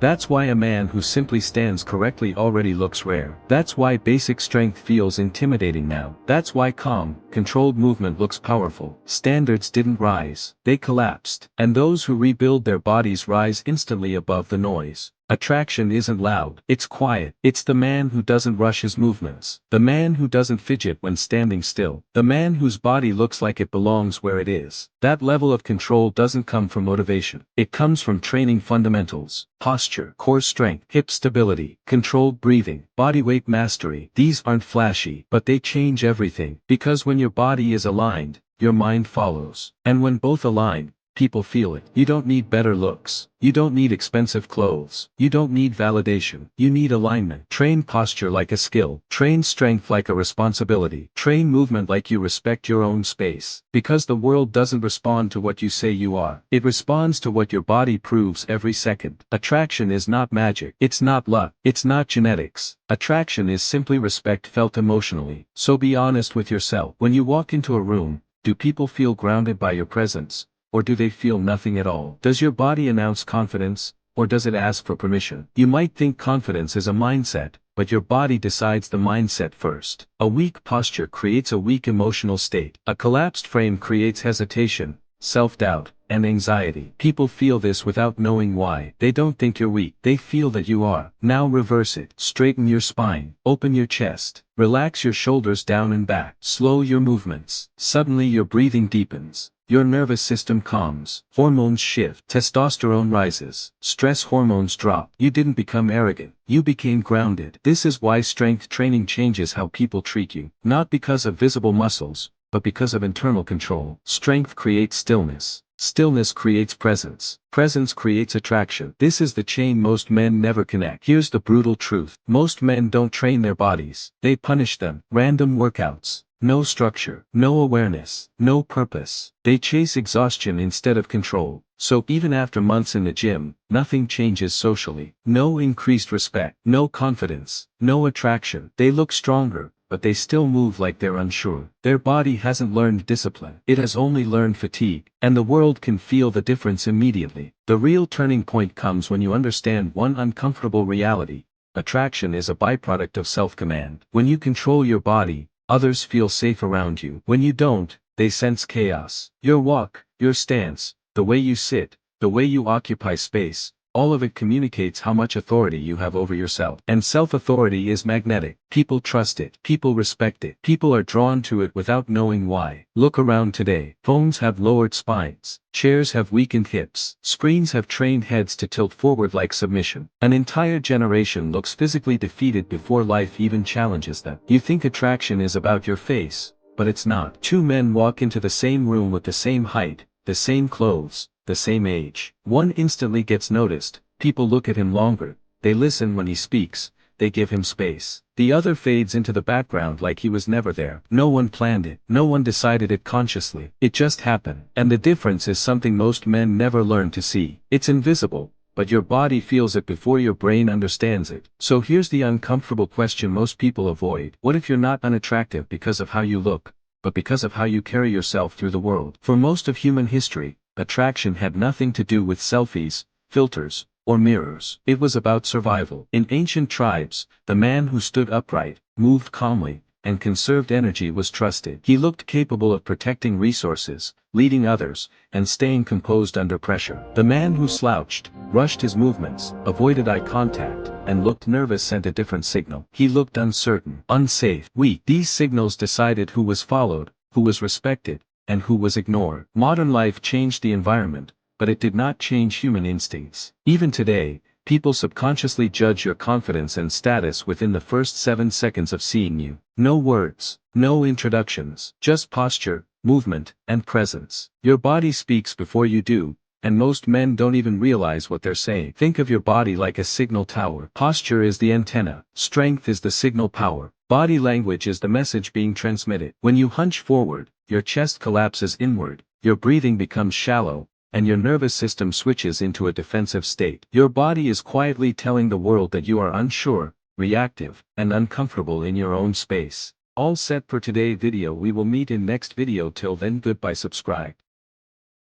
That's why a man who simply stands correctly already looks rare. That's why basic strength feels intimidating now. That's why calm, controlled movement looks powerful. Standards didn't rise, they collapsed. And those who rebuild their bodies rise instantly above the noise. Attraction isn't loud, it's quiet. It's the man who doesn't rush his movements. The man who doesn't fidget when standing still. The man whose body looks like it belongs where it is. That level of control doesn't come from motivation. It comes from training fundamentals, posture, core strength, hip stability, controlled breathing, body weight mastery. These aren't flashy, but they change everything. Because when your body is aligned, your mind follows. And when both align, people feel it. You don't need better looks. You don't need expensive clothes. You don't need validation. You need alignment. Train posture like a skill. Train strength like a responsibility. Train movement like you respect your own space. Because the world doesn't respond to what you say you are. It responds to what your body proves every second. Attraction is not magic. It's not luck. It's not genetics. Attraction is simply respect felt emotionally. So be honest with yourself. When you walk into a room, do people feel grounded by your presence? Or do they feel nothing at all? Does your body announce confidence, or does it ask for permission? You might think confidence is a mindset, but your body decides the mindset first. A weak posture creates a weak emotional state. A collapsed frame creates hesitation, self-doubt, and anxiety. People feel this without knowing why. They don't think you're weak. They feel that you are. Now reverse it. Straighten your spine. Open your chest. Relax your shoulders down and back. Slow your movements. Suddenly your breathing deepens. Your nervous system calms. Hormones shift. Testosterone rises. Stress hormones drop. You didn't become arrogant. You became grounded. This is why strength training changes how people treat you. Not because of visible muscles, but because of internal control. Strength creates stillness. Stillness creates presence. Presence creates attraction. This is the chain most men never connect. Here's the brutal truth. Most men don't train their bodies. They punish them. Random workouts. No structure. No awareness. No purpose. They chase exhaustion instead of control. So even after months in the gym, nothing changes socially. No increased respect. No confidence. No attraction. They look stronger, but they still move like they're unsure. Their body hasn't learned discipline. It has only learned fatigue. And the world can feel the difference immediately. The real turning point comes when you understand one uncomfortable reality. Attraction is a byproduct of self-command. When you control your body, others feel safe around you. When you don't, they sense chaos. Your walk, your stance, the way you sit, the way you occupy space, all of it communicates how much authority you have over yourself. And self-authority is magnetic. People trust it. People respect it. People are drawn to it without knowing why. Look around today. Phones have lowered spines. Chairs have weakened hips. Screens have trained heads to tilt forward like submission. An entire generation looks physically defeated before life even challenges them. You think attraction is about your face, but it's not. Two men walk into the same room with the same height, the same clothes, the same age. One instantly gets noticed. People look at him longer. They listen when he speaks. They give him space. The other fades into the background like he was never there. No one planned it. No one decided it consciously. It just happened. And the difference is something most men never learn to see. It's invisible, but your body feels it before your brain understands it. So here's the uncomfortable question most people avoid. What if you're not unattractive because of how you look, but because of how you carry yourself through the world? For most of human history, attraction had nothing to do with selfies, filters, or mirrors. It was about survival. In ancient tribes, the man who stood upright, moved calmly, and conserved energy was trusted. He looked capable of protecting resources, leading others, and staying composed under pressure. The man who slouched, rushed his movements, avoided eye contact, and looked nervous sent a different signal. He looked uncertain, unsafe, weak. These signals decided who was followed, who was respected, and who was ignored. Modern life changed the environment, but it did not change human instincts. Even today, people subconsciously judge your confidence and status within the first 7 seconds of seeing you. No words, no introductions, just posture, movement, and presence. Your body speaks before you do, and most men don't even realize what they're saying. Think of your body like a signal tower. Posture is the antenna. Strength is the signal power. Body language is the message being transmitted. When you hunch forward, your chest collapses inward, your breathing becomes shallow, and your nervous system switches into a defensive state. Your body is quietly telling the world that you are unsure, reactive, and uncomfortable in your own space. All set for today's video. We will meet in next video. Till then, goodbye. Subscribe.